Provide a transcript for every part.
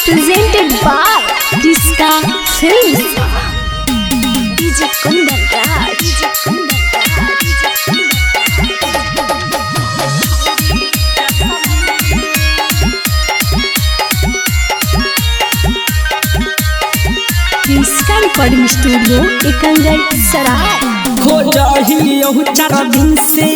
presented by Krista Films. DJ Kundan Raj. Krista Recording Studio, Ekangar सराय। खोजहियो 4 दिन से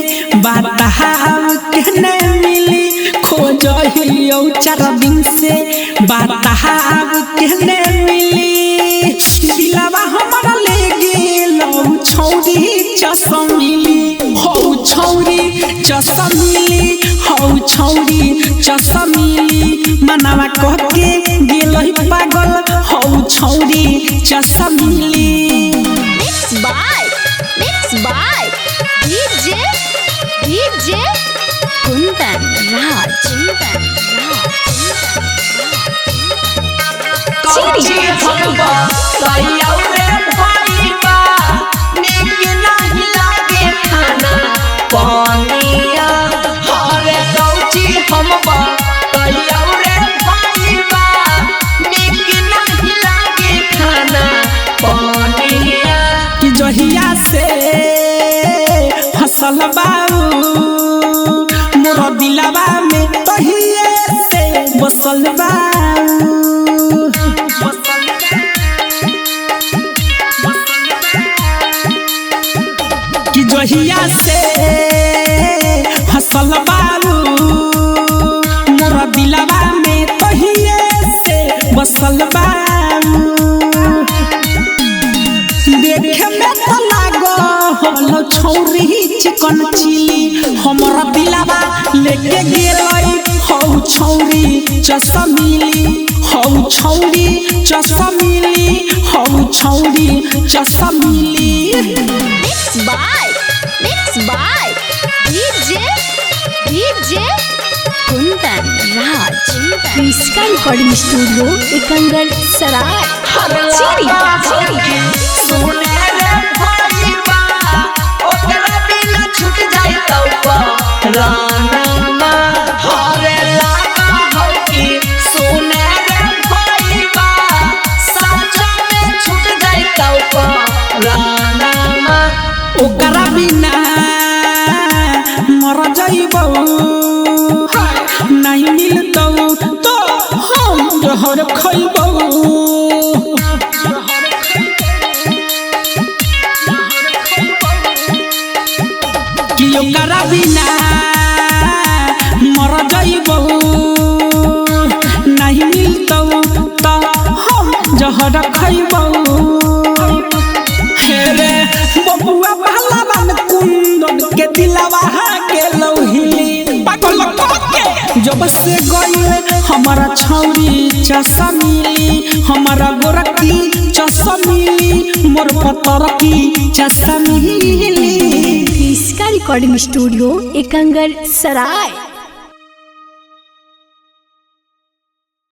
बताव कहने मिली, खोजहियो 4 दिन से बताव कहने मिली। दिलवा हमारा ले गेलो छौरी चसमिली, हो छौरी चसमिली, हो छौरी चसमिली। मनवा कह के गेलो पागल, हो छौरी चसमिली। Mixed by DJ Kundan Raj. कौची भगवा सैया रे भाईबा, नीक नहीं लागे खाना पानिया। हरे कौची हमबा सैया रे भाईबा, नीक नहीं लागे खाना पानिया। कि जहिया से हसल बाऊ मोर दिलवा में, तहिए से बसल बाऊ। कि जहिया से हसल बाऊ मोर दिलवा में, तहिए से बसल बाऊ। देखे में तो लागो हलो छौरी चिकन चिली, हमरा दिलवा लेके गेलई हौ छौरी चसमिली, हौ छौरी चसमिली, हौ छौरी चसमिली। Mixed by DJ Kundan Raj. Krista Recording Studio, Ekangar सराय। सुने रे भाईबा, ओकरा बिना छूट जाई तौपा रानामा। हरे लागा हो कि सुने रे भाईबा, साचा में छूट जाई तौपा रानामा। ओकरा बिना मर जाइबौ, नहीं मिलतौ तो हम जहर खइबौ। कि ओकरा बिना मर जाइबौ, नहीं मिलतौ तो हम जहर खइबौ। हे रे बबुआ पहलवान कुंदन के दिलवा के लौहिली, पागल के जब से गइल हमारा छौरी चसमिली, हमारा गोरकी चसमिली, मोर पतरकी चसमिली। Krista Recording Studio, एकंगर सराय।